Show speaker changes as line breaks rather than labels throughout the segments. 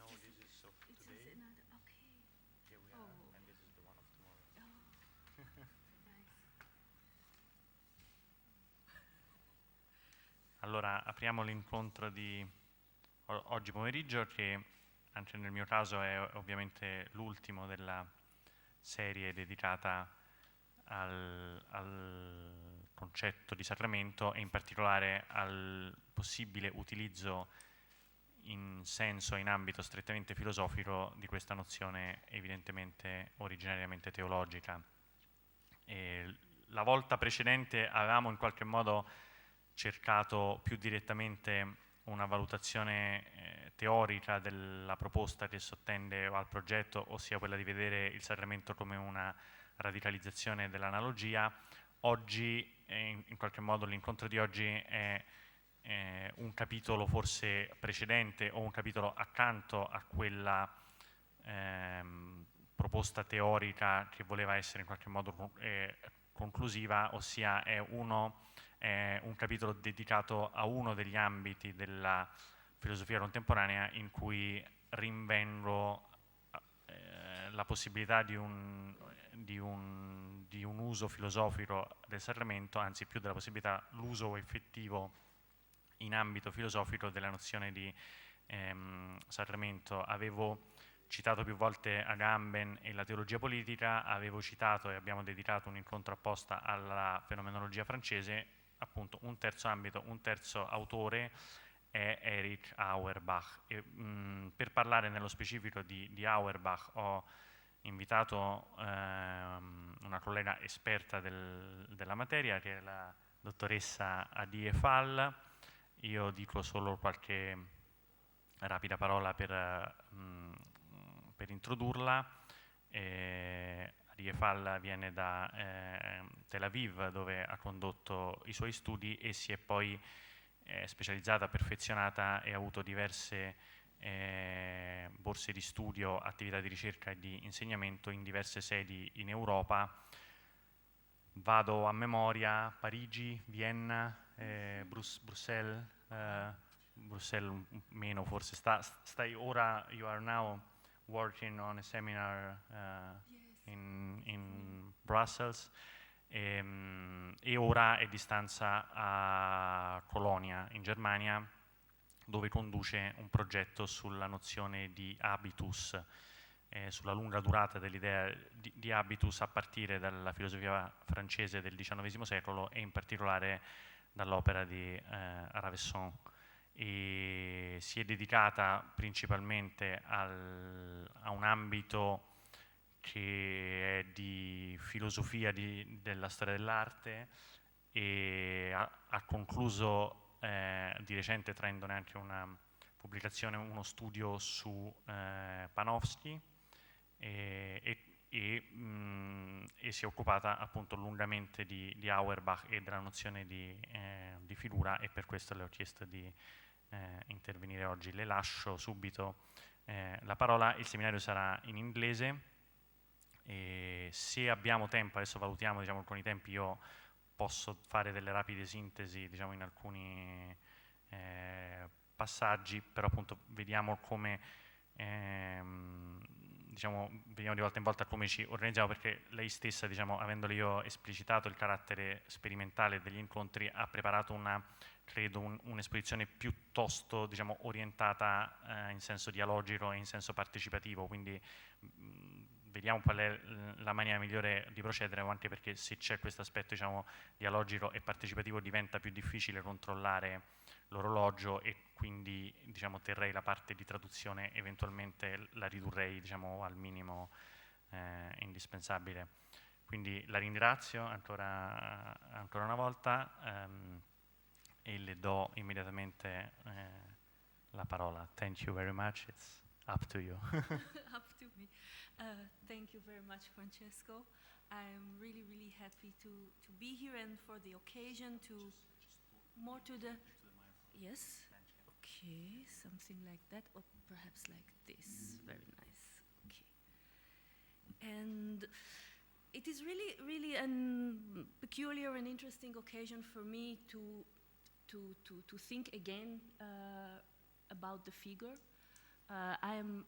No, this is of
It
today.
is another. Okay.
Here we
Oh.
are, and this is the one of tomorrow.
Oh. Nice.
Allora, apriamo l'incontro di oggi pomeriggio, che anche nel mio caso è ovviamente l'ultimo della serie dedicata al concetto di Sacramento e in particolare al possibile utilizzo in senso e in ambito strettamente filosofico di questa nozione evidentemente originariamente teologica. E la volta precedente avevamo in qualche modo cercato più direttamente una valutazione teorica della proposta che sottende al progetto, ossia quella di vedere il Sacramento come una radicalizzazione dell'analogia. Oggi, in qualche modo, l'incontro di oggi è un capitolo forse precedente o un capitolo accanto a quella proposta teorica che voleva essere in qualche modo conclusiva, ossia è un capitolo dedicato a uno degli ambiti della filosofia contemporanea in cui rinvengo la possibilità di un uso filosofico del Sacramento, anzi più della possibilità, l'uso effettivo in ambito filosofico della nozione di Sacramento. Avevo citato più volte Agamben e la teologia politica, avevo citato e abbiamo dedicato un incontro apposta alla fenomenologia francese, appunto un terzo ambito, un terzo autore è Erich Auerbach. E, per parlare nello specifico di Auerbach ho invitato una collega esperta della materia, che è la dottoressa Adi Efal. Io dico solo qualche rapida parola per introdurla. Adi Efal viene da Tel Aviv, dove ha condotto i suoi studi e si è poi specializzata, perfezionata e ha avuto diverse borse di studio, attività di ricerca e di insegnamento in diverse sedi in Europa. Vado a memoria: Parigi, Vienna, Bruxelles, Bruxelles meno forse. Stai ora, you are now working on a seminar
Yes.
in Brussels, e ora è di stanza a Colonia, in Germania, dove conduce un progetto sulla nozione di habitus, sulla lunga durata dell'idea di habitus a partire dalla filosofia francese del XIX secolo e in particolare dall'opera di Ravesson. E si è dedicata principalmente a un ambito che è di filosofia della storia dell'arte e ha concluso di recente, traendone anche una pubblicazione, uno studio su Panofsky e si è occupata appunto lungamente di Auerbach e della nozione di figura, e per questo le ho chiesto di intervenire oggi. Le lascio subito la parola. Il seminario sarà in inglese e se abbiamo tempo, adesso valutiamo con i tempi, io posso fare delle rapide sintesi in alcuni passaggi, però appunto vediamo come vediamo di volta in volta come ci organizziamo, perché lei stessa, avendole io esplicitato il carattere sperimentale degli incontri, ha preparato credo un'esposizione piuttosto orientata in senso dialogico e in senso partecipativo, quindi vediamo qual è la maniera migliore di procedere, anche perché se c'è questo aspetto dialogico e partecipativo diventa più difficile controllare l'orologio e quindi terrei la parte di traduzione, eventualmente la ridurrei al minimo indispensabile. Quindi la ringrazio ancora una volta e le do immediatamente la parola. Thank you very much. It's up to you.
Up to me. Thank you very much, Francesco. I'm really, really happy to be here and for the occasion to more to the. Yes. Okay, something like that, or perhaps like this. Very nice. Okay. And it is really, really a peculiar and interesting occasion for me to think again about the figure. I am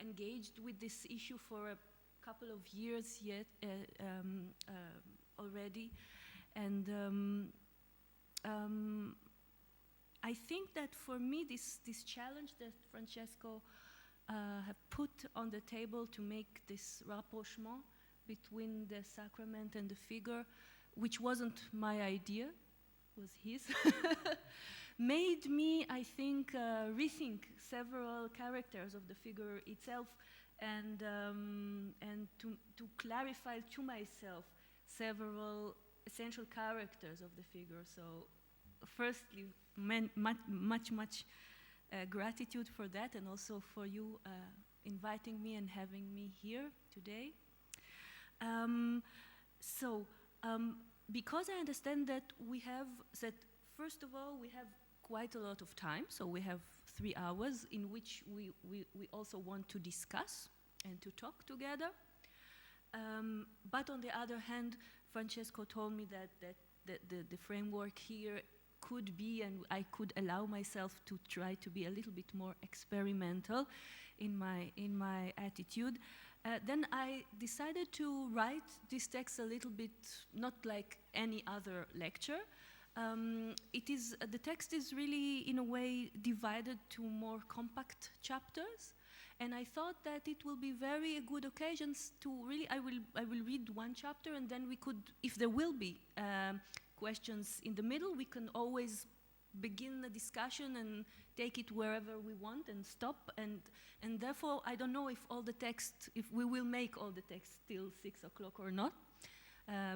engaged with this issue for a couple of years yet already, and I think that for me this challenge that Francesco have put on the table to make this rapprochement between the sacrament and the figure, which wasn't my idea, was his, made me, I think, rethink several characters of the figure itself, and to clarify to myself several essential characters of the figure. So, firstly, much gratitude for that, and also for you inviting me and having me here today. Because I understand that first of all, we have quite a lot of time, so we have 3 hours in which we also want to discuss and to talk together. But on the other hand, Francesco told me that the framework here could be, and I could allow myself to try to be a little bit more experimental in my attitude. Then I decided to write this text a little bit not like any other lecture. The text is really, in a way, divided to more compact chapters, and I thought that it will be very good occasions to really. I will read one chapter, and then we could, if there will be questions in the middle, we can always begin a discussion and take it wherever we want and stop. And therefore, I don't know if we will make all the text till 6 o'clock or not.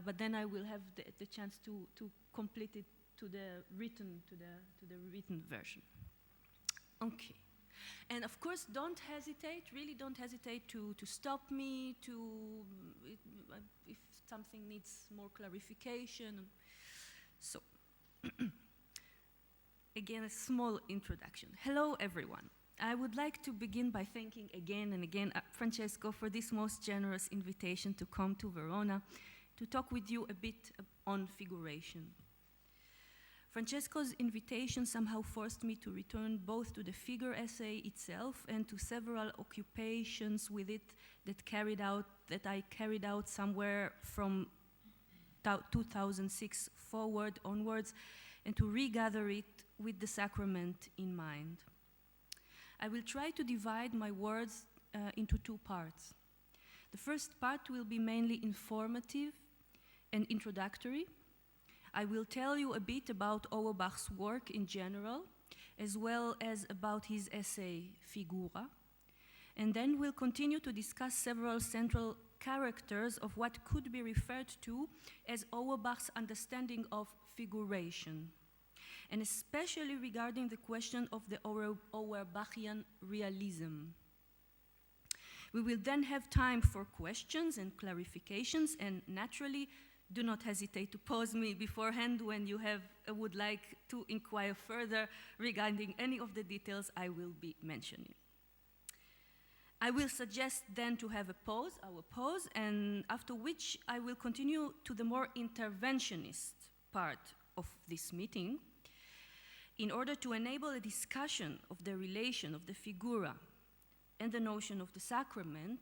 But then I will have the chance to complete it to the written version. Okay, and of course, don't hesitate. Really, don't hesitate to stop me. If something needs more clarification. So, again, a small introduction. Hello, everyone. I would like to begin by thanking again and again Francesco for this most generous invitation to come to Verona to talk with you a bit on figuration. Francesco's invitation somehow forced me to return both to the figure essay itself and to several occupations with it that I carried out somewhere from 2006 onwards, and to regather it with the sacrament in mind. I will try to divide my words into 2 parts. The first part will be mainly informative and introductory. I will tell you a bit about Auerbach's work in general, as well as about his essay, Figura. And then we'll continue to discuss several central characters of what could be referred to as Auerbach's understanding of figuration, and especially regarding the question of the Auerbachian realism. We will then have time for questions and clarifications, and naturally, do not hesitate to pause me beforehand when you would like to inquire further regarding any of the details I will be mentioning. I will suggest then to have our pause, and after which I will continue to the more interventionist part of this meeting in order to enable a discussion of the relation of the figura and the notion of the sacrament.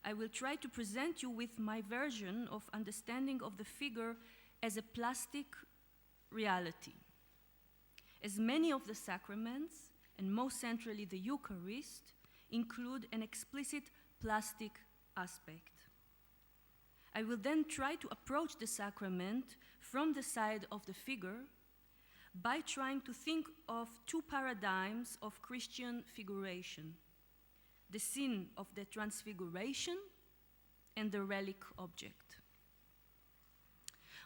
I will try to present you with my version of understanding of the figure as a plastic reality. As many of the sacraments, and most centrally the Eucharist, include an explicit plastic aspect. I will then try to approach the sacrament from the side of the figure by trying to think of 2 paradigms of Christian figuration: the sin of the transfiguration and the relic object.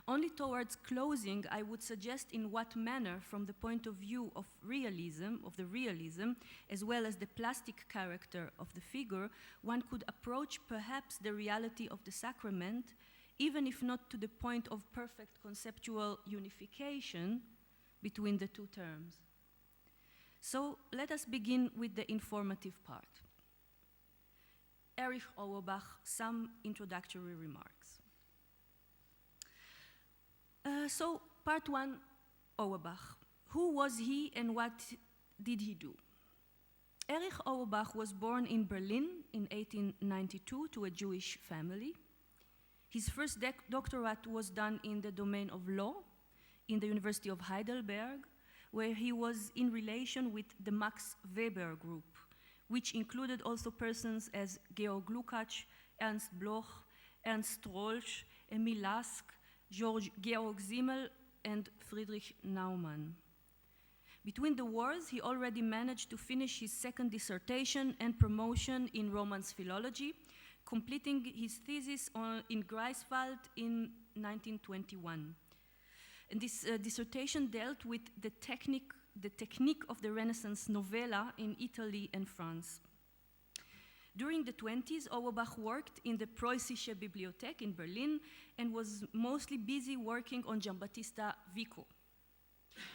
Only towards closing, I would suggest in what manner, from the point of view of the realism, as well as the plastic character of the figure, one could approach perhaps the reality of the sacrament, even if not to the point of perfect conceptual unification between the 2 terms. So let us begin with the informative part. Erich Auerbach, some introductory remarks. So, part 1, Auerbach. Who was he and what did he do? Erich Auerbach was born in Berlin in 1892 to a Jewish family. His first doctorate was done in the domain of law in the University of Heidelberg, where he was in relation with the Max Weber group, which included also persons as Georg Lukács, Ernst Bloch, Ernst Rolsch, Emil Lask, Georg Simmel, and Friedrich Naumann. Between the wars, he already managed to finish his second dissertation and promotion in Romance philology, completing his thesis in Greifswald in 1921. And this dissertation dealt with the technique of the Renaissance novella in Italy and France. During the 20s, Auerbach worked in the Preußische Bibliothek in Berlin and was mostly busy working on Giambattista Vico.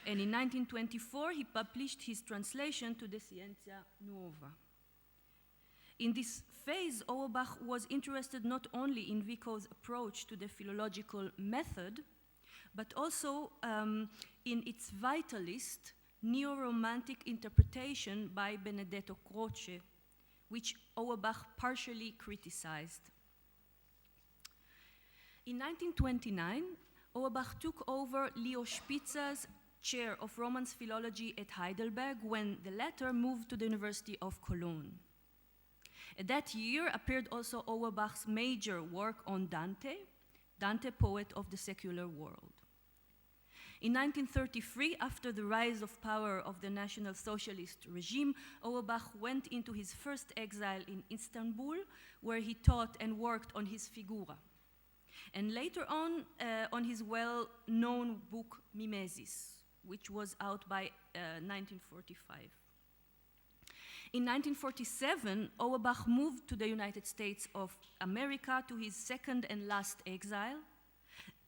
And in 1924, he published his translation to the Scienza Nuova. In this phase, Auerbach was interested not only in Vico's approach to the philological method, but also in its vitalist, neo-romantic interpretation by Benedetto Croce, which Auerbach partially criticized. In 1929, Auerbach took over Leo Spitzer's chair of Romance philology at Heidelberg when the latter moved to the University of Cologne. At that year appeared also Auerbach's major work on Dante, poet of the secular world. In 1933, after the rise of power of the National Socialist regime, Auerbach went into his first exile in Istanbul, where he taught and worked on his figura. And later on his well-known book Mimesis, which was out by 1945. In 1947, Auerbach moved to the United States of America to his second and last exile.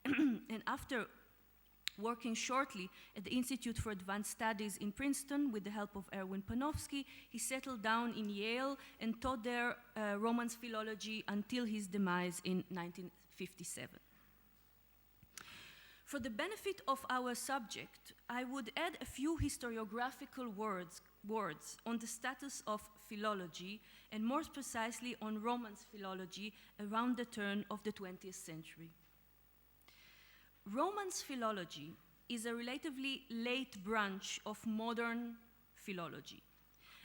And after working shortly at the Institute for Advanced Studies in Princeton with the help of Erwin Panofsky, he settled down in Yale and taught there Romance philology until his demise in 1957. For the benefit of our subject, I would add a few historiographical words on the status of philology, and more precisely on Romance philology around the turn of the 20th century. Romance philology is a relatively late branch of modern philology,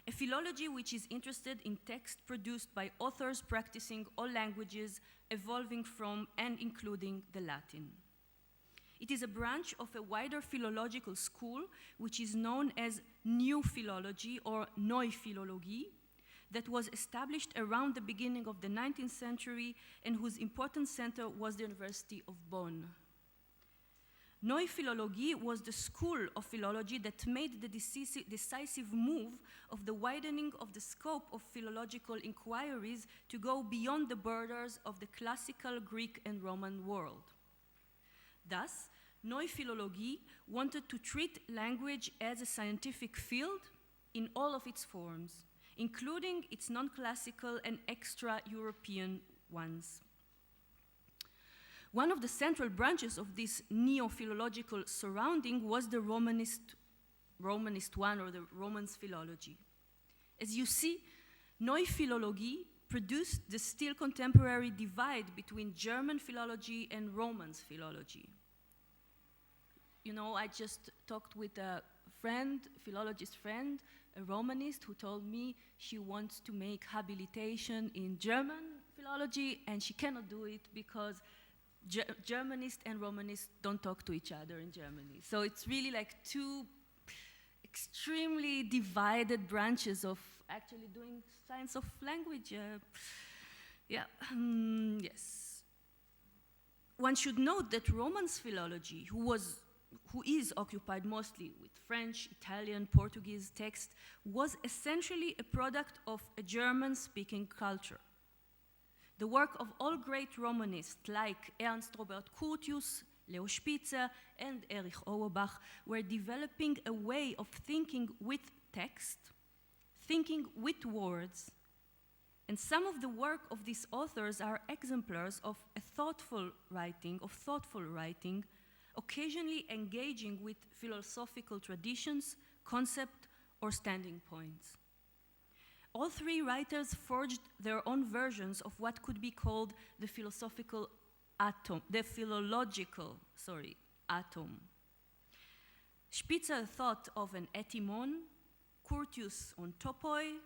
a philology which is interested in text produced by authors practicing all languages, evolving from and including the Latin. It is a branch of a wider philological school which is known as New Philology or Neuphilologie, that was established around the beginning of the 19th century and whose important center was the University of Bonn. Neuphilologie was the school of philology that made the decisive move of the widening of the scope of philological inquiries to go beyond the borders of the classical Greek and Roman world. Thus, Neuphilologie wanted to treat language as a scientific field in all of its forms, including its non-classical and extra-European ones. One of the central branches of this neo-philological surrounding was the Romanist one, or the Romance philology. As you see, Neuphilologie produced the still contemporary divide between German philology and Romance philology. You know, I just talked with a friend, philologist friend, a Romanist, who told me she wants to make habilitation in German philology, and she cannot do it because Germanist and Romanist don't talk to each other in Germany. So it's really like two extremely divided branches of actually doing science of language. Yes. One should note that Romance philology, who is occupied mostly with French, Italian, Portuguese text, was essentially a product of a German-speaking culture. The work of all great Romanists like Ernst Robert Curtius, Leo Spitzer, and Erich Auerbach were developing a way of thinking with text, thinking with words. And some of the work of these authors are exemplars of thoughtful writing, occasionally engaging with philosophical traditions, concept, or standing points. all three writers forged their own versions of what could be called the philological atom. Spitzer thought of an etymon, Curtius on topoi,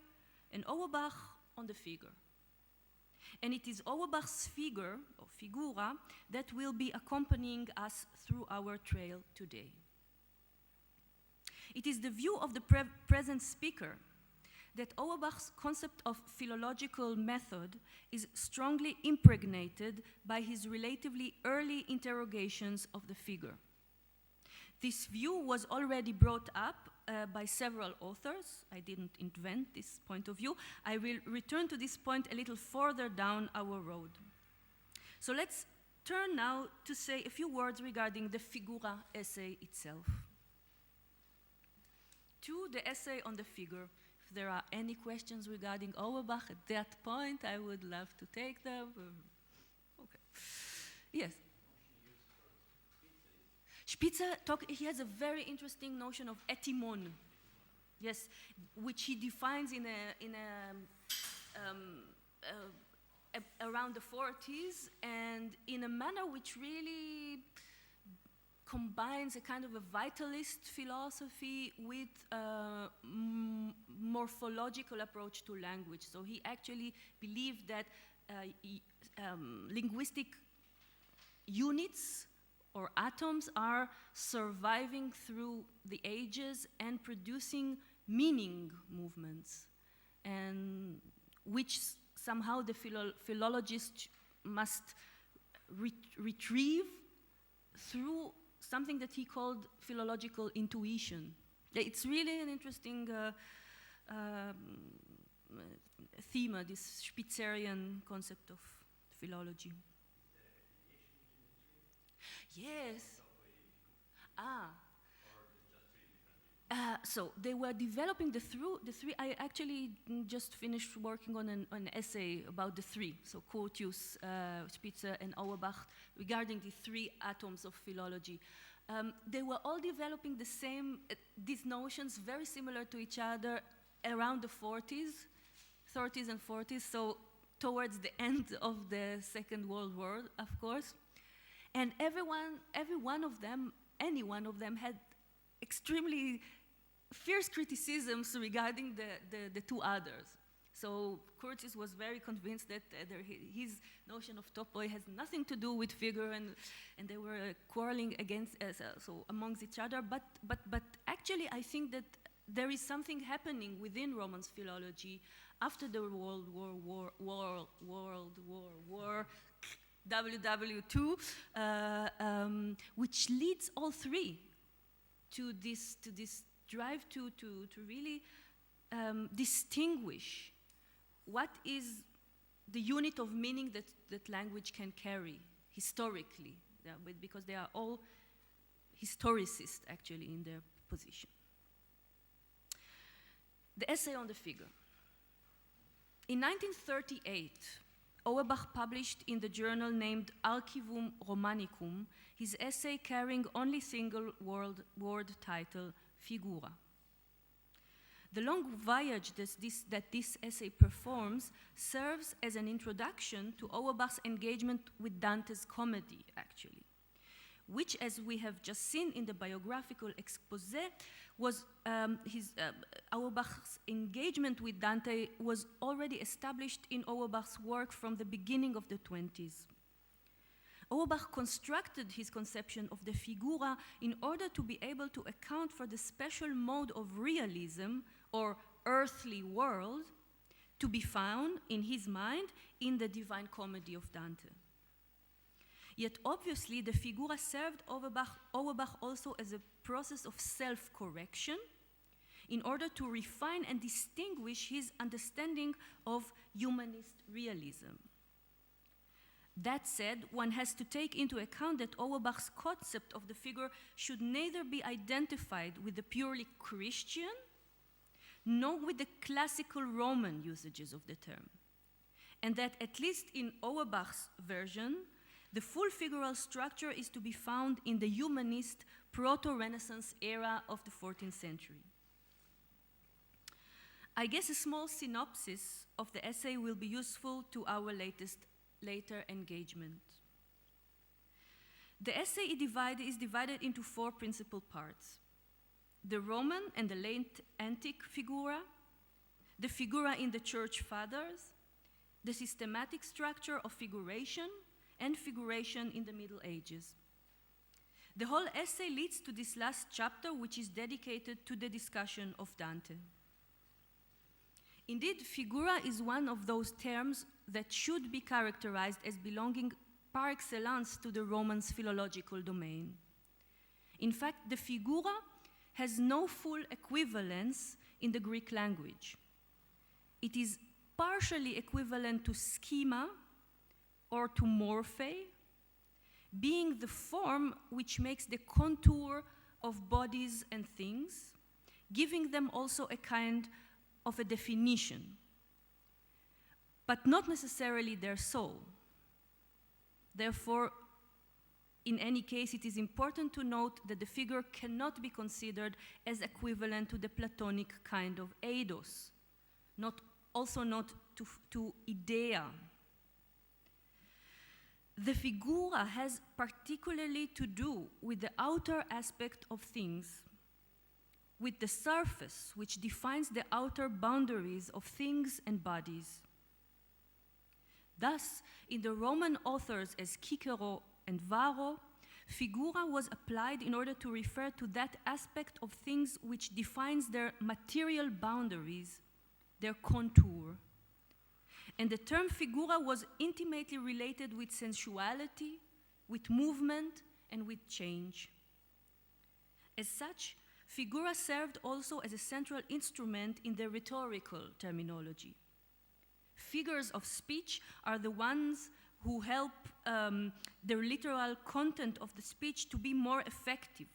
and Auerbach on the figure. And it is Auerbach's figure, or figura, that will be accompanying us through our trail today. It is the view of the present speaker that Auerbach's concept of philological method is strongly impregnated by his relatively early interrogations of the figure. This view was already brought up by several authors. I didn't invent this point of view. I will return to this point a little further down our road. So let's turn now to say a few words regarding the figura essay itself. To the essay on the figure. If there are any questions regarding Auerbach at that point, I would love to take them. Okay. Yes. Spitzer he has a very interesting notion of etymon, yes, which he defines around the 40s, and in a manner which really combines a kind of a vitalist philosophy with a morphological approach to language. So he actually believed that linguistic units or atoms are surviving through the ages and producing meaning movements, and which somehow the philologist must retrieve through something that he called philological intuition. It's really an interesting theme, this Spitzerian concept of philology. Yes. So they were developing the three. I actually just finished working on an essay about the three. So Curtius, Spitzer, and Auerbach regarding the three atoms of philology. They were all developing the same, these notions very similar to each other around the 30s and 40s. So towards the end of the Second World War, of course. And any one of them had extremely fierce criticisms regarding the two others. So Curtius was very convinced that his notion of topoi has nothing to do with figure, and they were quarreling amongst each other. But actually, I think that there is something happening within Romance philology after the World War WW2, which leads all three to this drive to really distinguish what is the unit of meaning that language can carry historically, because they are all historicists actually in their position. The essay on the figure. In 1938, Auerbach published in the journal named Archivum Romanicum his essay carrying only single word title, Figura. The long voyage that this essay performs serves as an introduction to Auerbach's engagement with Dante's comedy, actually, which, as we have just seen in the biographical exposé, was Auerbach's engagement with Dante was already established in Auerbach's work from the beginning of the 20s. Auerbach constructed his conception of the figura in order to be able to account for the special mode of realism, or earthly world, to be found, in his mind, in the Divine Comedy of Dante. Yet obviously the figura served Auerbach also as a process of self-correction in order to refine and distinguish his understanding of humanist realism. That said, one has to take into account that Auerbach's concept of the figure should neither be identified with the purely Christian nor with the classical Roman usages of the term, and that at least in Auerbach's version, the full figural structure is to be found in the humanist proto-Renaissance era of the 14th century. I guess a small synopsis of the essay will be useful to our later engagement. The essay is divided into 4 principal parts: the Roman and the late antique figura, the figura in the Church Fathers, the systematic structure of figuration, and figuration in the Middle Ages. The whole essay leads to this last chapter, which is dedicated to the discussion of Dante. Indeed, figura is one of those terms that should be characterized as belonging par excellence to the Romans' philological domain. In fact, the figura has no full equivalence in the Greek language. It is partially equivalent to schema or to morphe, being the form which makes the contour of bodies and things, giving them also a kind of a definition, but not necessarily their soul. Therefore, in any case, it is important to note that the figure cannot be considered as equivalent to the Platonic kind of eidos, also not to idea. The figura has particularly to do with the outer aspect of things, with the surface which defines the outer boundaries of things and bodies. Thus, in the Roman authors as Cicero and Varro, figura was applied in order to refer to that aspect of things which defines their material boundaries, their contour. And the term figura was intimately related with sensuality, with movement, and with change. As such, figura served also as a central instrument in the rhetorical terminology. Figures of speech are the ones who help the literal content of the speech to be more effective.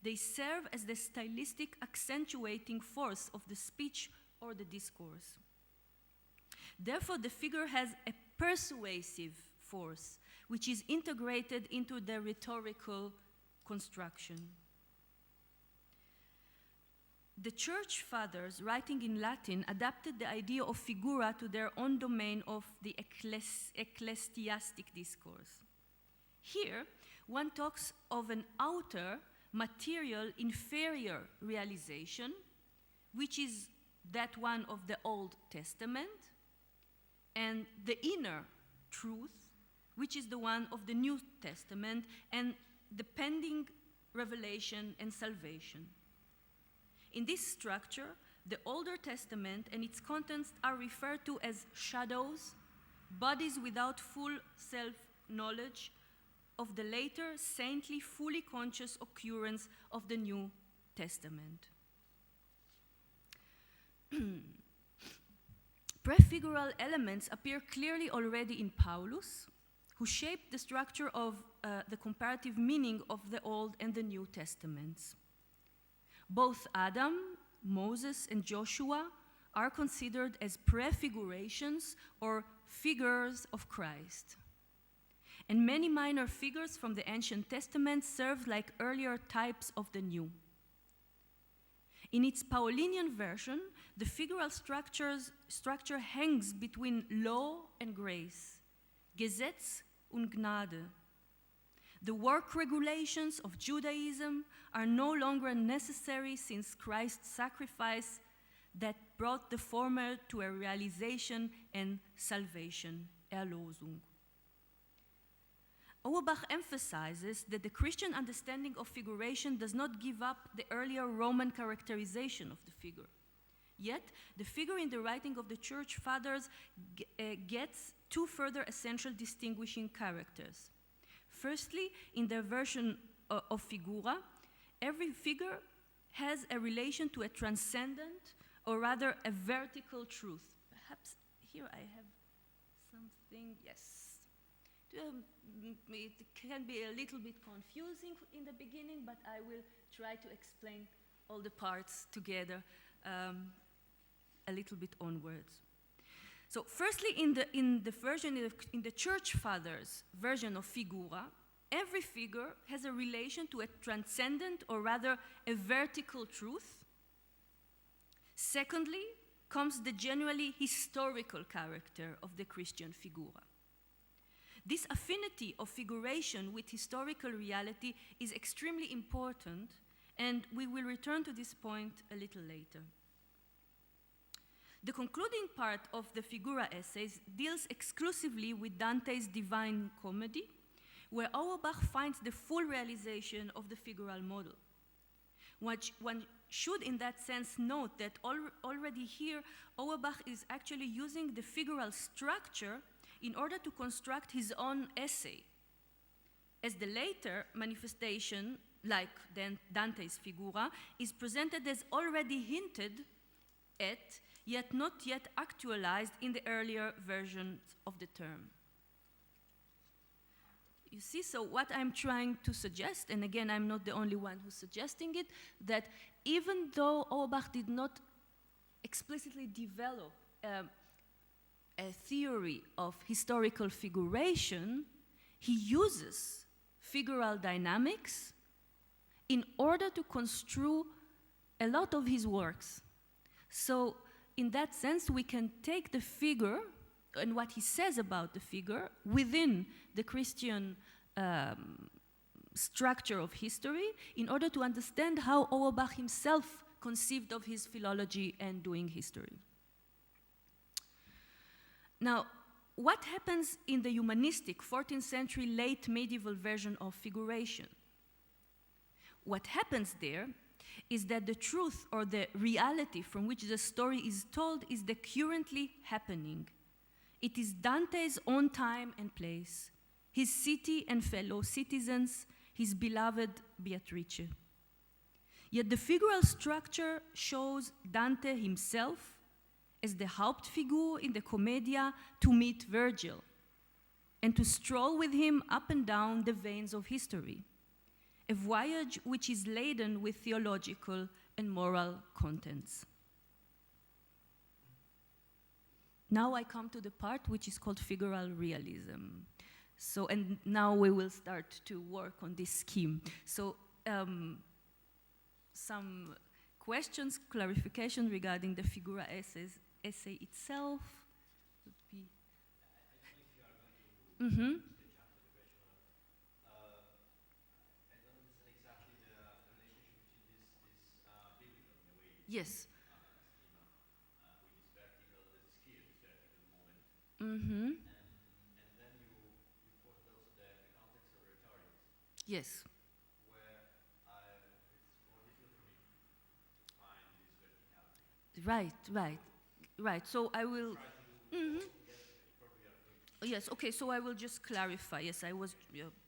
They serve as the stylistic accentuating force of the speech or the discourse. Therefore, the figure has a persuasive force, which is integrated into the rhetorical construction. The Church Fathers, writing in Latin, adapted the idea of figura to their own domain of the ecclesiastic discourse. Here, one talks of an outer, material, inferior realization, which is that one of the Old Testament, and the inner truth, which is the one of the New Testament, and the pending revelation and salvation. In this structure, the Older Testament and its contents are referred to as shadows, bodies without full self-knowledge of the later, saintly, fully conscious occurrence of the New Testament. Prefigural elements appear clearly already in Paulus, who shaped the structure of the comparative meaning of the Old and the New Testaments. Both Adam, Moses, and Joshua are considered as prefigurations or figures of Christ. And many minor figures from the Ancient Testament serve like earlier types of the New. In its Paulinian version, the figural structure hangs between law and grace, Gesetz und Gnade. The work regulations of Judaism are no longer necessary since Christ's sacrifice that brought the former to a realization and salvation, Erlösung. Auerbach emphasizes that the Christian understanding of figuration does not give up the earlier Roman characterization of the figure. Yet, the figure in the writing of the Church Fathers gets 2 further essential distinguishing characters. Firstly, in their version of figura, every figure has a relation to a transcendent, or rather a vertical truth. Perhaps here I have something, yes. It can be a little bit confusing in the beginning, but I will try to explain all the parts together a little bit onwards. So firstly, in the Church Fathers version of figura, every figure has a relation to a transcendent, or rather a vertical truth. Secondly, comes the genuinely historical character of the Christian figura. This affinity of figuration with historical reality is extremely important, and we will return to this point a little later. The concluding part of the Figura essays deals exclusively with Dante's Divine Comedy, where Auerbach finds the full realization of the figural model. One should, in that sense, note that already here, Auerbach is actually using the figural structure in order to construct his own essay, as the later manifestation, like Dante's Figura, is presented as already hinted at, yet not yet actualized in the earlier versions of the term. You see, so what I'm trying to suggest, and again, I'm not the only one who's suggesting it, that even though Auerbach did not explicitly develop a theory of historical figuration, he uses figural dynamics in order to construe a lot of his works. So in that sense, we can take the figure and what he says about the figure within the Christian structure of history in order to understand how Auerbach himself conceived of his philology and doing history. Now, what happens in the humanistic 14th century late medieval version of figuration? What happens there is that the truth or the reality from which the story is told is the currently happening. It is Dante's own time and place, his city and fellow citizens, his beloved Beatrice. Yet the figural structure shows Dante himself as the Hauptfigur in the Commedia to meet Virgil and to stroll with him up and down the veins of history, a voyage which is laden with theological and moral contents. Now I come to the part which is called Figural Realism. So, and now we will start to work on this scheme. So, some questions, clarification regarding the Figura essay itself would be. I don't know if you are going to I don't understand exactly the relationship between this biblical in a way. Yes. Schema, with this vertical, this clear, this vertical moment. And then you quoted also the context of rhetoric. Yes. Where it's more difficult for me to find this verticality. Right. So I will. Yes. Okay. So I will just clarify. Yes, I was.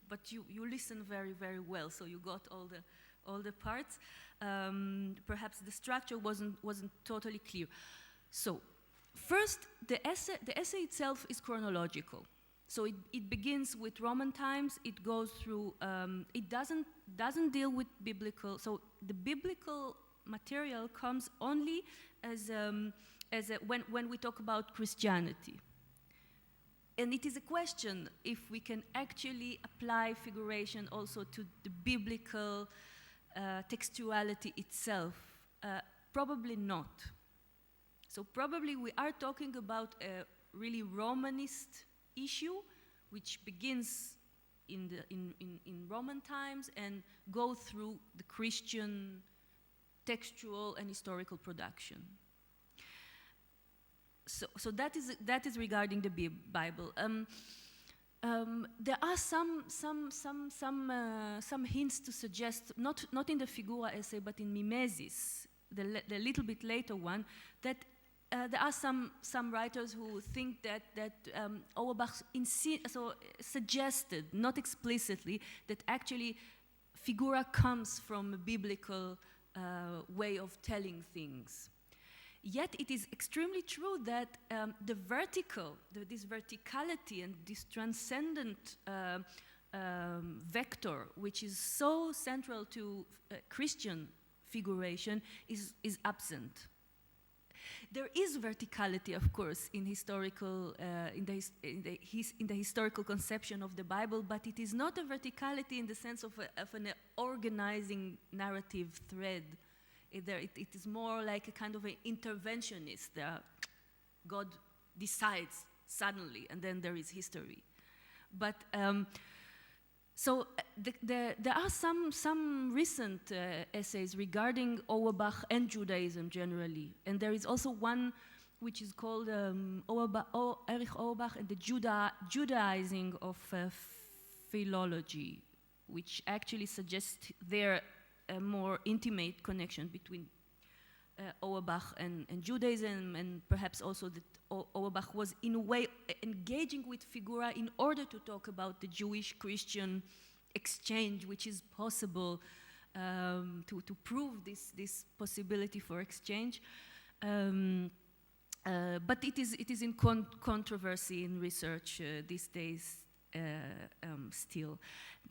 But you listen very, very well. So you got all the parts. Perhaps the structure wasn't totally clear. So first, the essay itself is chronological. So it begins with Roman times. It goes through. It doesn't deal with biblical. So the biblical material comes only when we talk about Christianity. And it is a question if we can actually apply figuration also to the biblical textuality itself. Probably not. So probably we are talking about a really Romanist issue, which begins in Roman times and go through the Christian textual and historical production. So that is regarding the Bible. There are some hints to suggest, not in the Figura essay, but in Mimesis, the little bit later one, that there are some writers who think that Auerbach suggested, not explicitly, that actually Figura comes from a biblical way of telling things. Yet it is extremely true that this verticality and this transcendent vector, which is so central to Christian figuration, is absent. There is verticality, of course, in historical in the historical conception of the Bible, but it is not a verticality in the sense of an organizing narrative thread. It is more like a kind of an interventionist. God decides suddenly, and then there is history. But there are some recent essays regarding Auerbach and Judaism generally, and there is also one which is called Erich Auerbach and the Judaizing of philology, which actually suggests there a more intimate connection between Auerbach and Judaism, and perhaps also that Auerbach was in a way engaging with figura in order to talk about the Jewish-Christian exchange, which is possible, to prove this possibility for exchange. But it is in controversy in research these days still.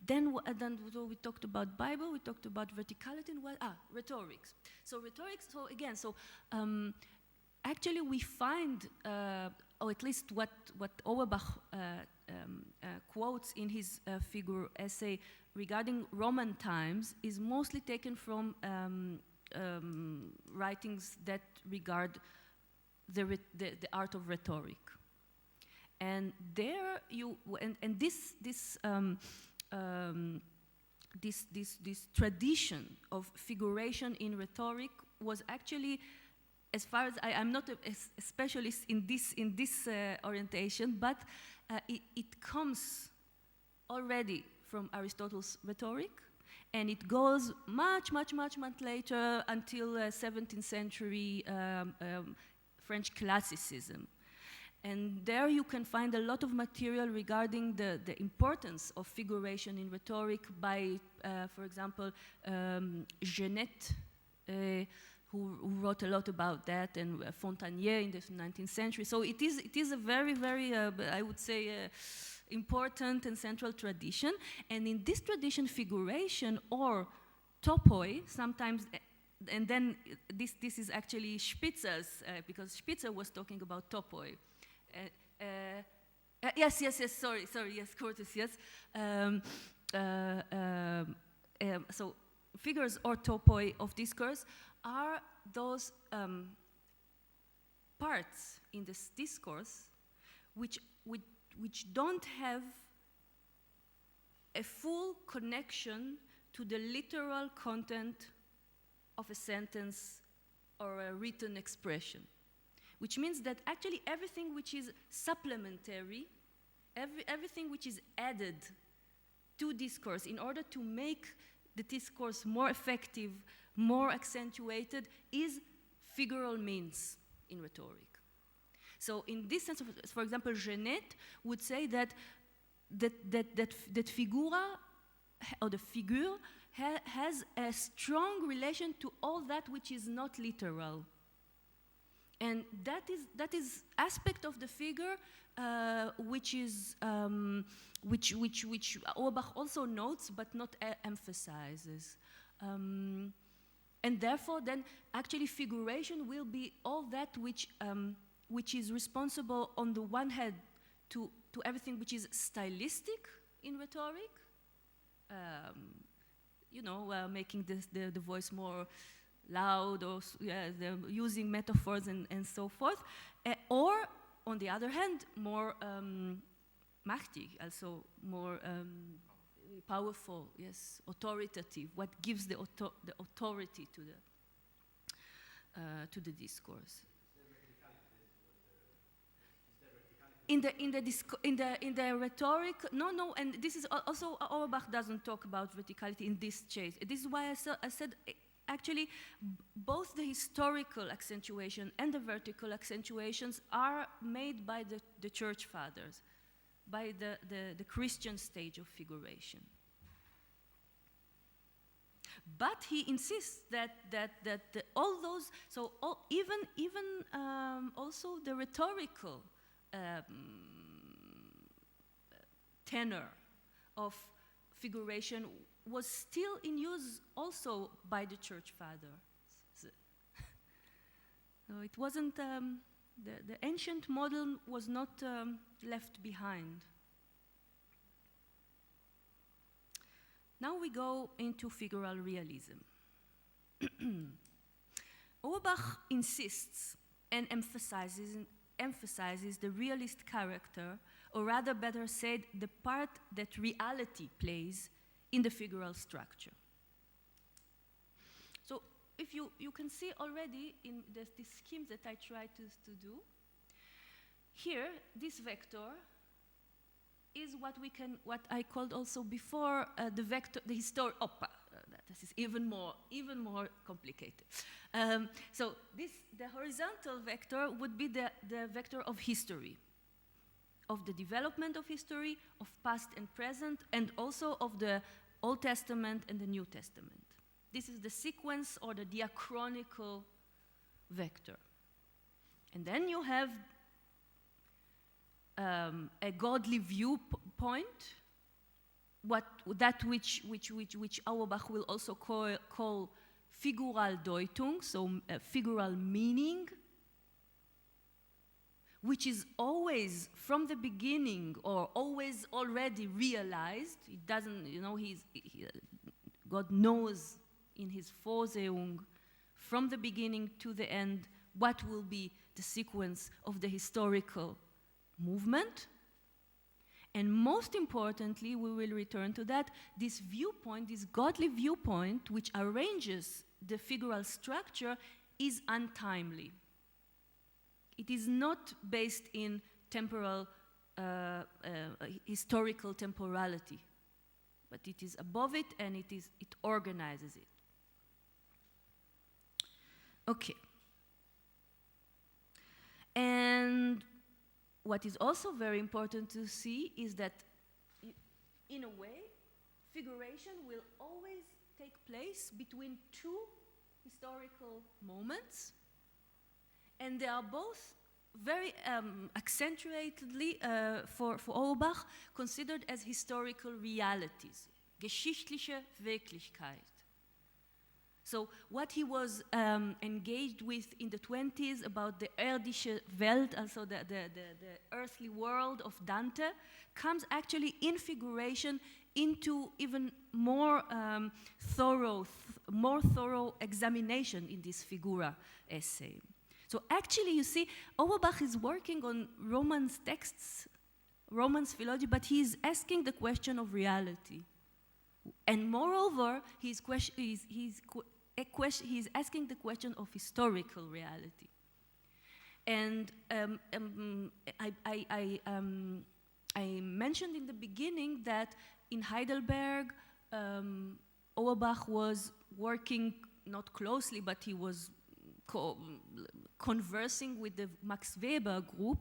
Then we talked about Bible, we talked about verticality, and rhetorics. So rhetorics, actually we find, or at least what Auerbach quotes in his figure essay regarding Roman times is mostly taken from writings that regard the art of rhetoric. And there this tradition of figuration in rhetoric was actually, as far as I'm not a specialist in this orientation, but it comes already from Aristotle's rhetoric, and it goes much later until 17th century French classicism. And there you can find a lot of material regarding the importance of figuration in rhetoric by, for example, Genet, who wrote a lot about that, and Fontanier in the 19th century. So it is a very, very, I would say, important and central tradition. And in this tradition, figuration or topoi, sometimes, and then this is actually Spitzer's, because Spitzer was talking about topoi. Yes, sorry, yes, Curtis, yes. So figures or topoi of discourse are those parts in this discourse which don't have a full connection to the literal content of a sentence or a written expression. Which means that actually everything which is supplementary, everything which is added to discourse in order to make the discourse more effective, more accentuated, is figural means in rhetoric. So in this sense, for example, Genet would say that figura, or the figure, has a strong relation to all that which is not literal. And that is aspect of the figure which Auerbach also notes but not emphasizes. And therefore, then actually figuration will be all that which is responsible on the one hand to everything which is stylistic in rhetoric, making the voice more loud, or using metaphors and so forth, or on the other hand, more machtig, also more powerful, yes, authoritative. What gives the authority to the discourse? In the rhetoric, no, and this is also Auerbach doesn't talk about verticality in this case. This is why I said. Actually, both the historical accentuation and the vertical accentuations are made by the church fathers, by the Christian stage of figuration. But he insists that all those, so even also the rhetorical tenor of figuration was still in use also by the church fathers. So it wasn't, the ancient model was not left behind. Now we go into figural realism. Auerbach insists and emphasizes the realist character, or rather better said, the part that reality plays in the figural structure. So if you can see already in the schemes that I tried to do, here, this vector is what I called also before the vector, the this is even more complicated. So the horizontal vector would be the vector of history, of the development of history, of past and present, and also of the Old Testament and the New Testament. This is the sequence or the diachronical vector. And then you have a godly viewpoint, which Auerbach will also call figural Deutung, so figural meaning, which is always from the beginning or always already realized. It doesn't, God knows in his Vorsehung from the beginning to the end what will be the sequence of the historical movement. And most importantly, we will return to that, this viewpoint, this godly viewpoint, which arranges the figural structure, is untimely. It is not based in temporal, historical temporality, but it is above it and it organizes it. Okay. And what is also very important to see is that, in a way, figuration will always take place between two historical moments, and they are both very accentuatedly, for Auerbach, considered as historical realities, geschichtliche Wirklichkeit. So what he was engaged with in the 20s about the irdische Welt, also the earthly world of Dante, comes actually in figuration into even more thorough examination in this figura essay. So actually, you see, Auerbach is working on Romance texts, Romance philology, but he is asking the question of reality. And moreover, he's asking the question of historical reality. And I mentioned in the beginning that in Heidelberg, Auerbach was working not closely, but he was conversing with the Max Weber group.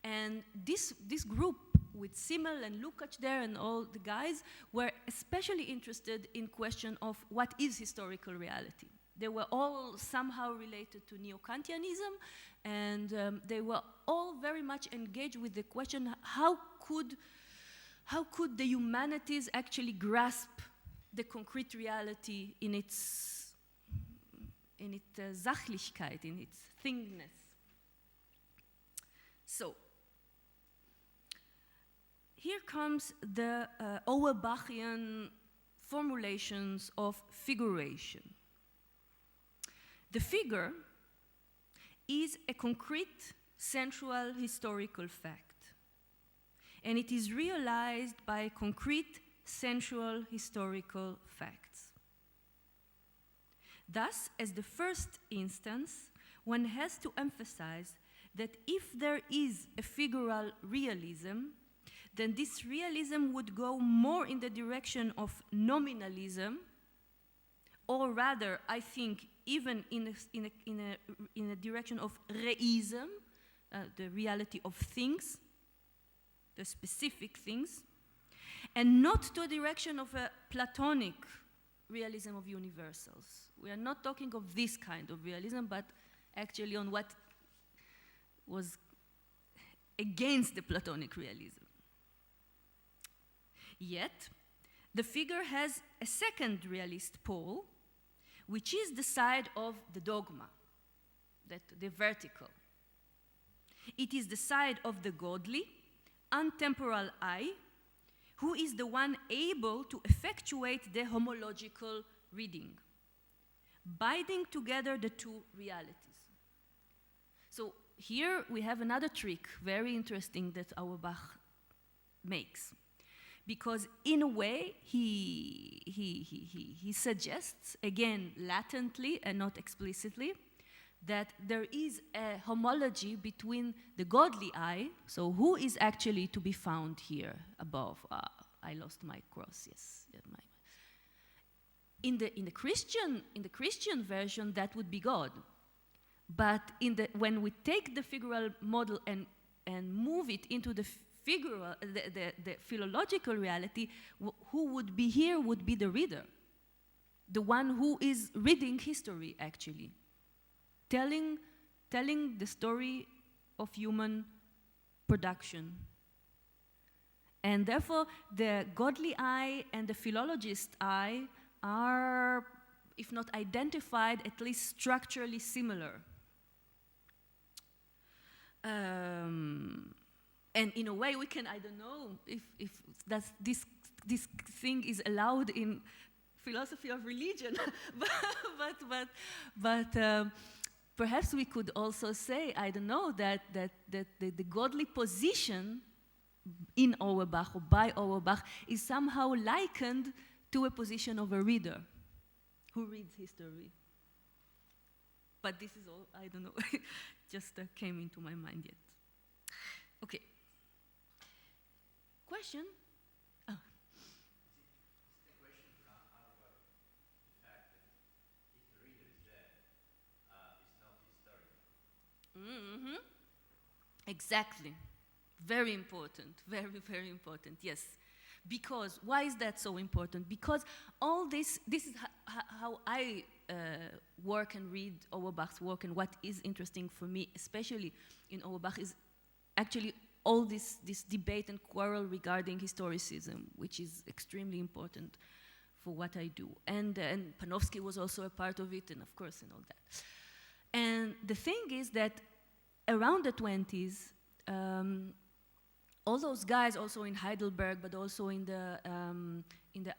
And this group, with Simmel and Lukács there and all the guys, were especially interested in question of what is historical reality. They were all somehow related to Neo-Kantianism, and they were all very much engaged with the question, how could the humanities actually grasp the concrete reality in its Sachlichkeit, in its thingness. So, here comes the Auerbachian formulations of figuration. The figure is a concrete, central historical fact, and it is realized by concrete, central historical facts. Thus, as the first instance, one has to emphasize that if there is a figural realism, then this realism would go more in the direction of nominalism, or rather, I think, even in a direction of reism, the reality of things, the specific things, and not to a direction of a Platonic realism of universals. We are not talking of this kind of realism, but actually on what was against the Platonic realism. Yet, the figure has a second realist pole, which is the side of the dogma, the vertical. It is the side of the godly, untemporal I, who is the one able to effectuate the homological reading. binding together the two realities. So here we have another trick, very interesting, that Auerbach makes. Because in a way, he suggests, again, latently and not explicitly, that there is a homology between the godly I, so who is actually to be found here above? I lost my cross, yes. In the Christian version, that would be God. But when we take the figural model and move it into the figural, the philological reality, who would be here would be the reader, the one who is reading history, actually, telling the story of human production. And therefore, the godly I and the philologist I are, if not identified, at least structurally similar. And in a way, we can, I don't know if that's this thing is allowed in philosophy of religion, but perhaps we could also say, I don't know, that the godly position in Auerbach or by Auerbach is somehow likened to a position of a reader who reads history. But this is all, I don't know, just came into my mind yet. Okay. Question? Oh.
The question from Auerbach, the fact that if the reader is dead, it's not historical.
Mm-hmm. Exactly. Very important. Very, very important. Yes. Because, why is that so important? Because all this is how I work and read Auerbach's work, and what is interesting for me, especially in Auerbach, is actually all this debate and quarrel regarding historicism, which is extremely important for what I do. And Panofsky was also a part of it, and of course, and all that. And the thing is that around the 20s, all those guys, also in Heidelberg, but also in the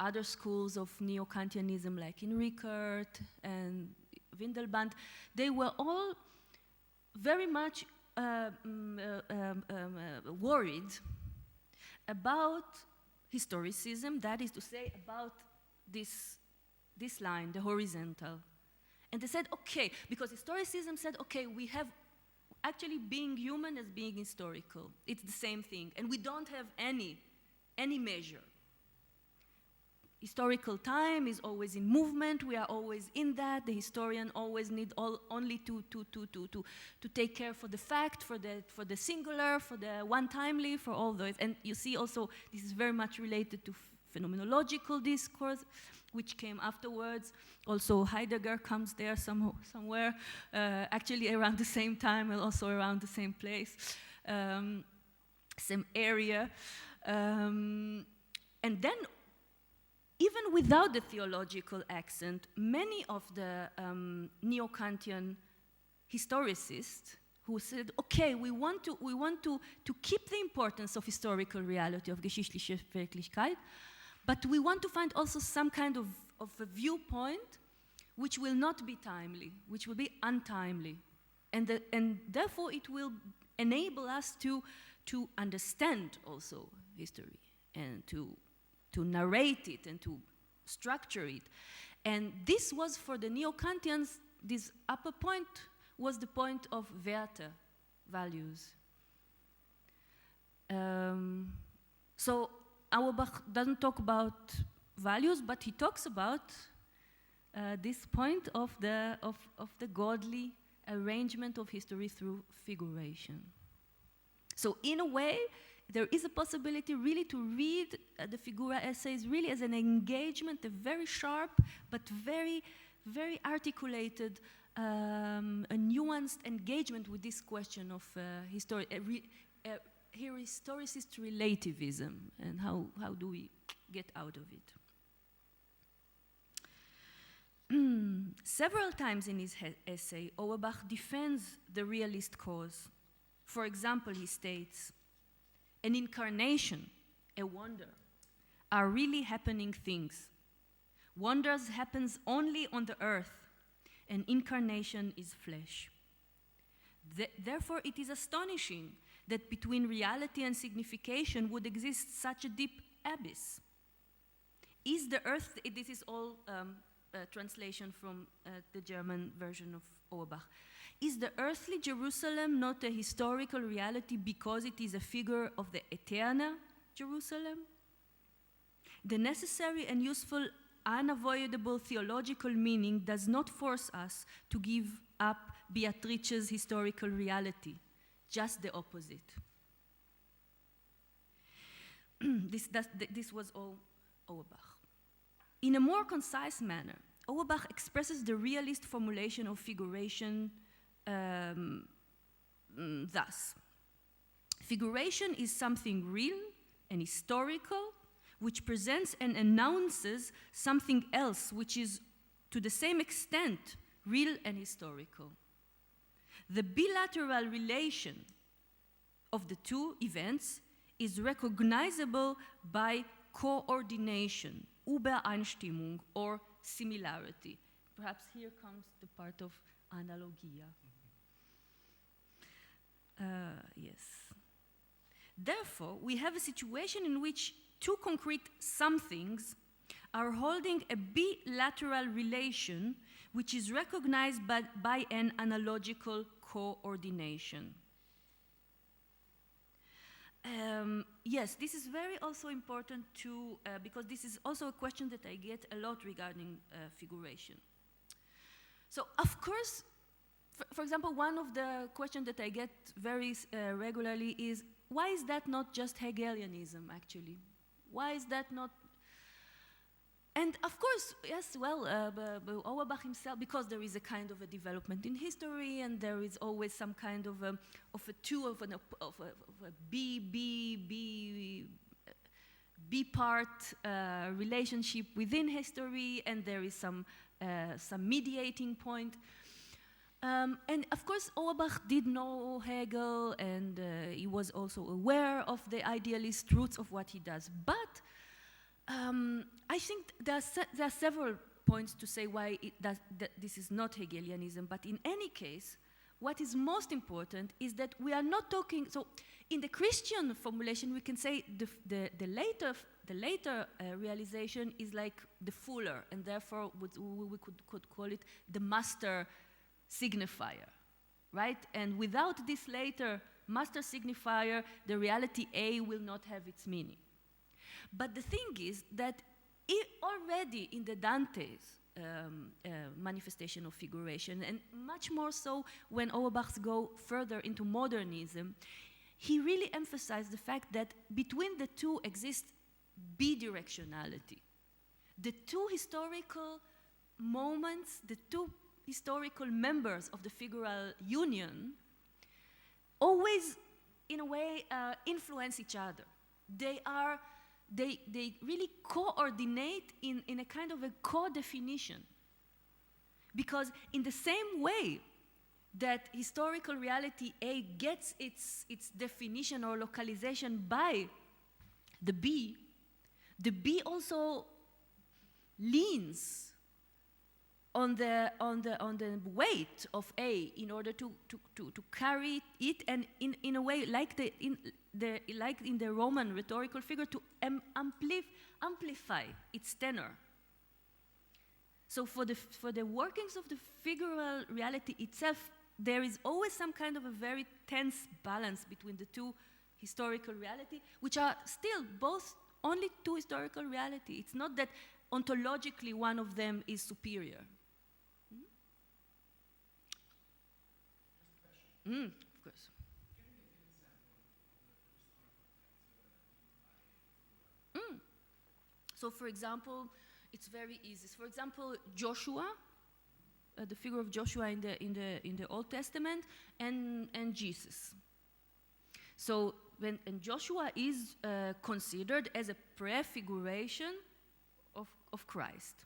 other schools of neo-Kantianism, like in Rickert and Windelband, they were all very much worried about historicism, that is to say, about this line, the horizontal. And they said, okay, because historicism said, okay, we have actually being human as being historical. It's the same thing. And we don't have any measure. Historical time is always in movement. We are always in that. The historian always needs only to take care for the fact, for the singular, for the one-timely, for all those. And you see also this is very much related to phenomenological discourse, which came afterwards. Also Heidegger comes there somewhere, actually around the same time and also around the same place, same area. And then, even without the theological accent, many of the neo-Kantian historicists who said, okay, we want to keep the importance of historical reality, of geschichtliche Wirklichkeit, but we want to find also some kind of a viewpoint which will not be timely, which will be untimely. And therefore it will enable us to understand also history and to narrate it and to structure it. And this was for the neo-Kantians, this upper point was the point of Werte, values. So Auerbach doesn't talk about values, but he talks about this point of the godly arrangement of history through figuration. So in a way, there is a possibility really to read the Figura essays really as an engagement, a very sharp but very, very articulated, a nuanced engagement with this question of historicist relativism, and how do we get out of it. Several times in his essay, Auerbach defends the realist cause. For example, he states, an incarnation, a wonder, are really happening things. Wonders happens only on the earth. and incarnation is flesh. Therefore, it is astonishing that between reality and signification would exist such a deep abyss. Is the earth, this is all translation from the German version of Auerbach. Is the earthly Jerusalem not a historical reality because it is a figure of the eternal Jerusalem? The necessary and useful, unavoidable theological meaning does not force us to give up Beatrice's historical reality, just the opposite. This was all Auerbach. In a more concise manner, Auerbach expresses the realist formulation of figuration thus. Figuration is something real and historical, which presents and announces something else, which is to the same extent real and historical. The bilateral relation of the two events is recognizable by coordination, Übereinstimmung, or similarity. Perhaps here comes the part of analogia. Yes. Therefore, we have a situation in which two concrete somethings are holding a bilateral relation which is recognized by an analogical coordination. Yes, this is very also important to, because this is also a question that I get a lot regarding figuration. So, of course, for example, one of the questions that I get very regularly is, why is that not just Hegelianism, actually? Why is that not? And of course, yes, well, Auerbach himself, because there is a kind of a development in history, and there is always some kind of a B part relationship within history, and there is some mediating point. And of course, Auerbach did know Hegel, and he was also aware of the idealist roots of what he does. But I think there are several points to say why that this is not Hegelianism. But in any case, what is most important is that we are not talking. So, in the Christian formulation, we can say the later realization is like the fuller, and therefore we could call it the master signifier, right? And without this later master signifier, the reality A will not have its meaning. But the thing is that already in the Dante's manifestation of figuration, and much more so when Auerbach go further into modernism, he really emphasized the fact that between the two exists bidirectionality. The two historical moments, the two historical members of the figural union always, in a way, influence each other. They really coordinate in a kind of a co-definition. Because in the same way that historical reality A gets its definition or localization by the B also leans on the weight of A in order to carry it, and in a way like in the Roman rhetorical figure, to amplify its tenor. So for the workings of the figural reality itself, there is always some kind of a very tense balance between the two historical reality, which are still both only two historical reality. It's not that ontologically one of them is superior. Of course.
Can you make an example of the historical text
So, for example, it's very easy. For example, Joshua, the figure of Joshua in the Old Testament, and Jesus. So, when Joshua is considered as a prefiguration of Christ.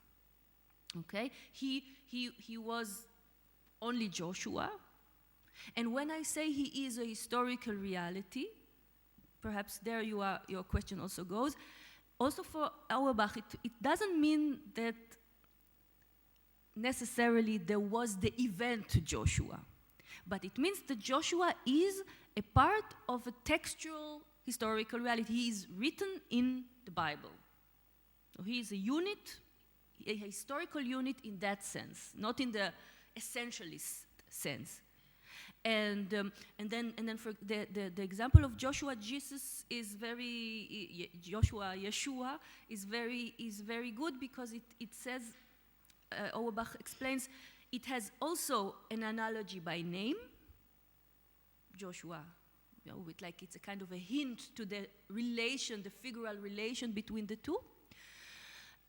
Okay, he was only Joshua. And when I say he is a historical reality, perhaps there your question also goes. Also for Auerbach, it doesn't mean that necessarily there was the event Joshua, but it means that Joshua is a part of a textual historical reality. He is written in the Bible. So he is a unit, a historical unit in that sense, not in the essentialist sense. And then for the example of Joshua, Jesus is very Yeshua is very good because it says, Auerbach explains, it has also an analogy by name, Joshua, with like it's a kind of a hint to the relation, the figural relation between the two.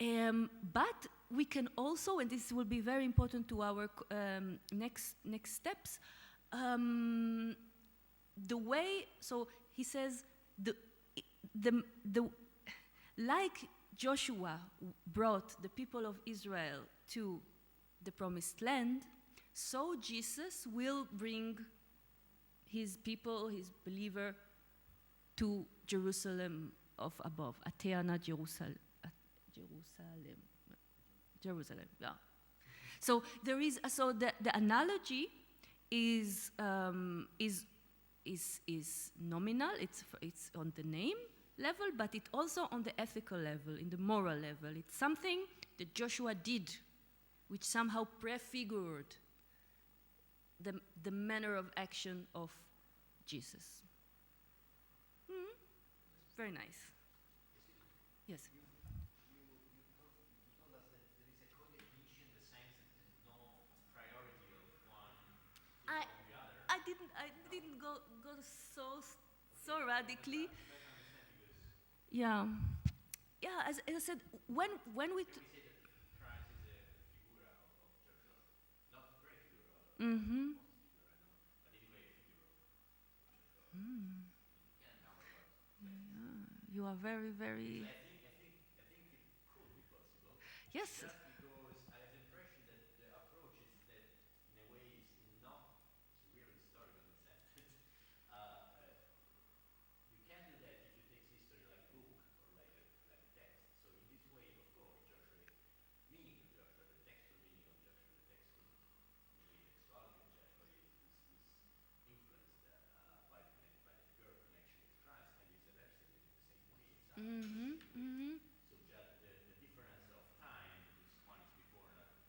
But we can also, and this will be very important to our next steps, the way, so he says, like Joshua brought the people of Israel to the promised land, so Jesus will bring his people, his believer, to Jerusalem of above, Ateana, Jerusalem, yeah. So there is, so the analogy is nominal, it's on the name level, but it also on the ethical level, in the moral level. It's something that Joshua did, which somehow prefigured the manner of action of Jesus. Very nice. Yes.
You told us that there is a co-definition in the sense that there is no priority of one over the other.
I didn't go so radically.
To better understand, because
Yeah, as I said, when we
we say that Christ is a figura of Joshua, not prefigura of
mm-hmm.
most figura, I don't know, but anyway a figure of Joshua. In our words.
You are very, very.
I think it could be possible.
Yes.
Just because I have the impression that the approach is that in a way is not really historical in the sense that you can do that if you take history like a book or like a text. So in this way, of course, Joshua, meaning of Joshua, the textual meaning of Joshua, the textual, in a way, textuality of Joshua is influenced by the figure connection with Christ, and is reversible in the same way. Exactly.
Mm-hmm. Mm-hmm.
So just the difference of time, is one is before, another is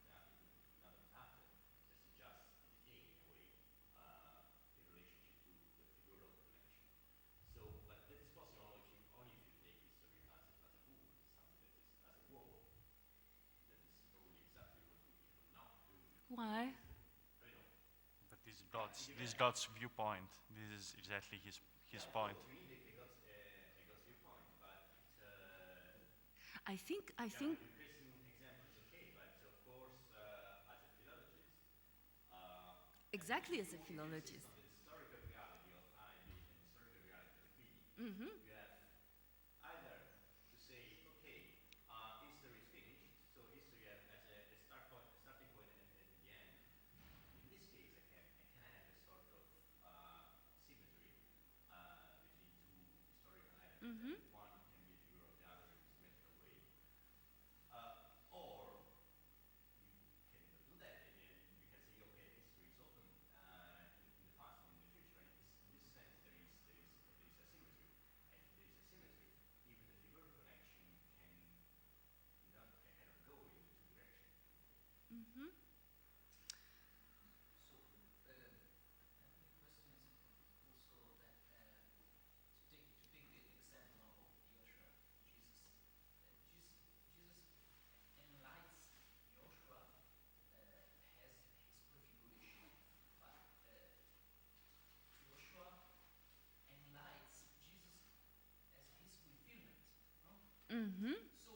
after, this is just a detail in a way, in relationship to the figural connection. So, but that is possible only if you take history as a book, something that is as a whole. That is probably exactly what we cannot do.
Why?
I know.
But this God's viewpoint, this is exactly his point.
To read a God's viewpoint, but
I think.
interesting example is okay, but of course, as a philologist,
Exactly as a
if you
philologist.
insist on the historical reality of time being an historical reality of being,
Mm-hmm.
you have either to say, okay, history is finished, so history has a starting point and the end. In this case, I can have a sort of symmetry between two historical elements.
Mm-hmm.
One can be a figure of the other in a symmetrical way. Or you cannot do that, and then you can say, okay, history is often in the past and in the future. And in this sense, there is a symmetry. And if there is a symmetry, even the figure connection cannot go in the two directions.
Mm-hmm.
So, I think the question is also that to take the example of Joshua, Jesus enlightens Joshua has his prefiguration, but Joshua enlightens Jesus as his fulfillment. No?
Mm-hmm.
So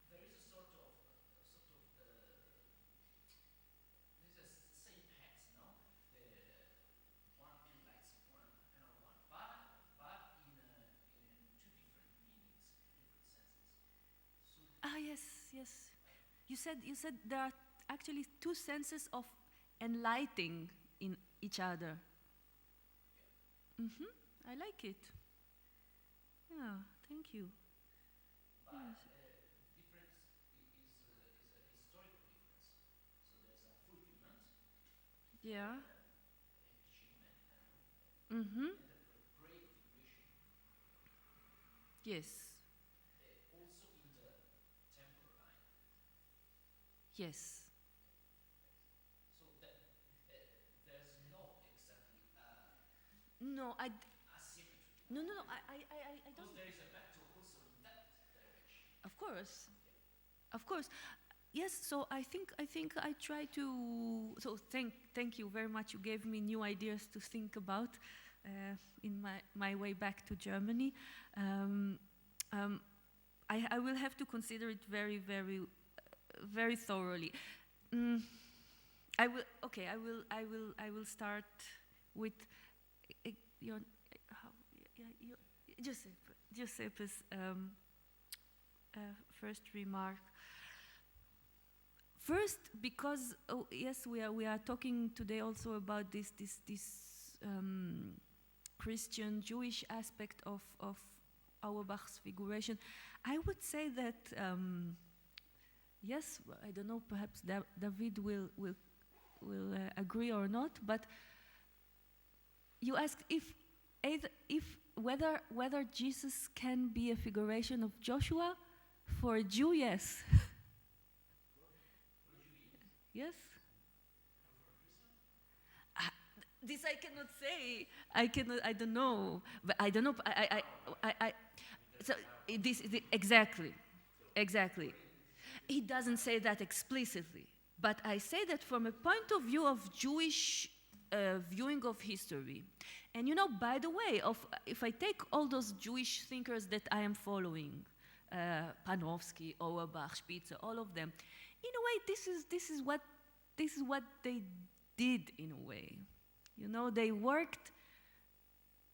there is a sort of this is same path, no? The one enlightens one, another one, but in two different meanings, different senses. So
Yes. You said there are actually two senses of enlightening in each other. Mm-hmm. I like it. Yeah, thank you.
but
Yes.
difference is a historical difference.
Yeah.
achievement
Mm-hmm.
and a great figuration.
Yes.
Also in the temporal line.
Yes.
So that there's no exactly
No,
asymmetry.
no, no, no. I
Because
don't.
there is a vector also in that direction.
Of course, of course. Yes. So I think I try to. So thank you very much. You gave me new ideas to think about in my way back to Germany. Um, I will have to consider it very, very, very thoroughly. Mm, I will. Okay. I will start with your how, your, Giuseppe's first remark. First, because yes, we are talking today also about this Christian Jewish aspect of Auerbach's figuration. I would say that yes, I don't know. Perhaps David will agree or not. But you asked if whether Jesus can be a figuration of Joshua. For a Jew, yes. Yes. This I cannot say. I don't know. But I don't know. So this is exactly. He doesn't say that explicitly, but I say that from a point of view of Jewish viewing of history. And by the way, if I take all those Jewish thinkers that I am following, Panofsky, Auerbach, Spitzer, all of them, in a way, this is what they did in a way. They worked.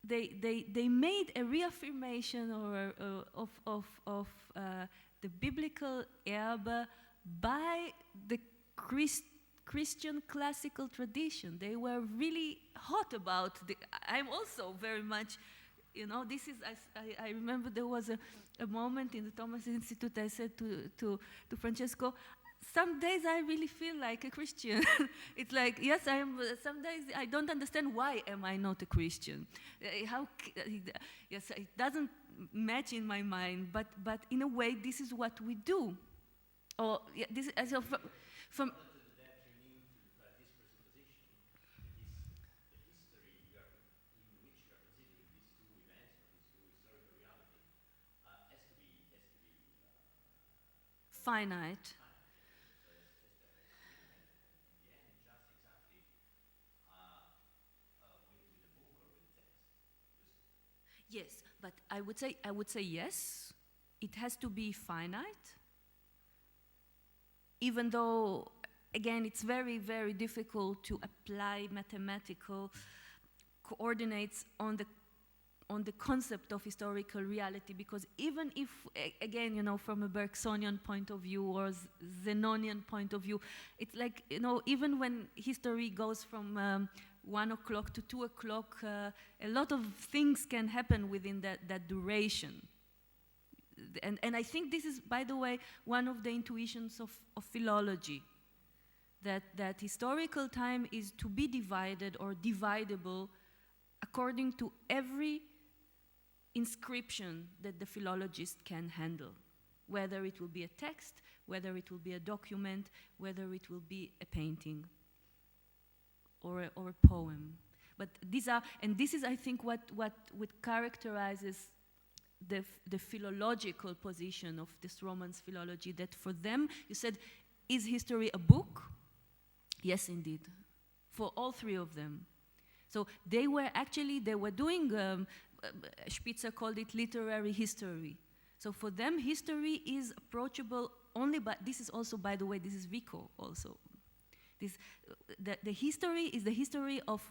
They made a reaffirmation of the biblical erbe by the Christian classical tradition. They were really hot about I'm also very much. This is, I remember there was a moment in the Thomas Institute. I said to Francesco, some days I really feel like a Christian. It's like, yes, I am. Some days I don't understand why am I not a Christian. Yes, it doesn't match in my mind. But in a way, this is what we do. Or this is from. Finite. Yes, but I would say yes. It has to be finite. Even though, again, it's very, very difficult to apply mathematical coordinates on the concept of historical reality, because even if, again, from a Bergsonian point of view or Zenonian point of view, it's like, even when history goes from 1 o'clock to 2 o'clock, a lot of things can happen within that duration. And I think this is, by the way, one of the intuitions of philology, that historical time is to be divided or dividable according to every inscription that the philologist can handle, whether it will be a text, whether it will be a document, whether it will be a painting or a poem. But this is, I think, what characterizes the philological position of this Romance philology, that for them, you said, is history a book? Yes, indeed, for all three of them. So they were doing, Spitzer called it literary history. So for them, history is approachable only by, this is also, by the way, this is Vico also. The history is the history of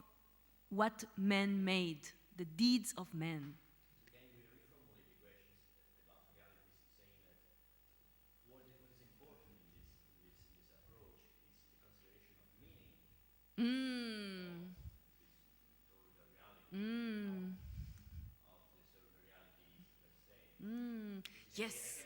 what man made, the deeds of man.
So can you reformulate the questions about realities, saying that what is important in this approach is the consideration of meaning of this historical reality, not of the historical reality per se.
Yes.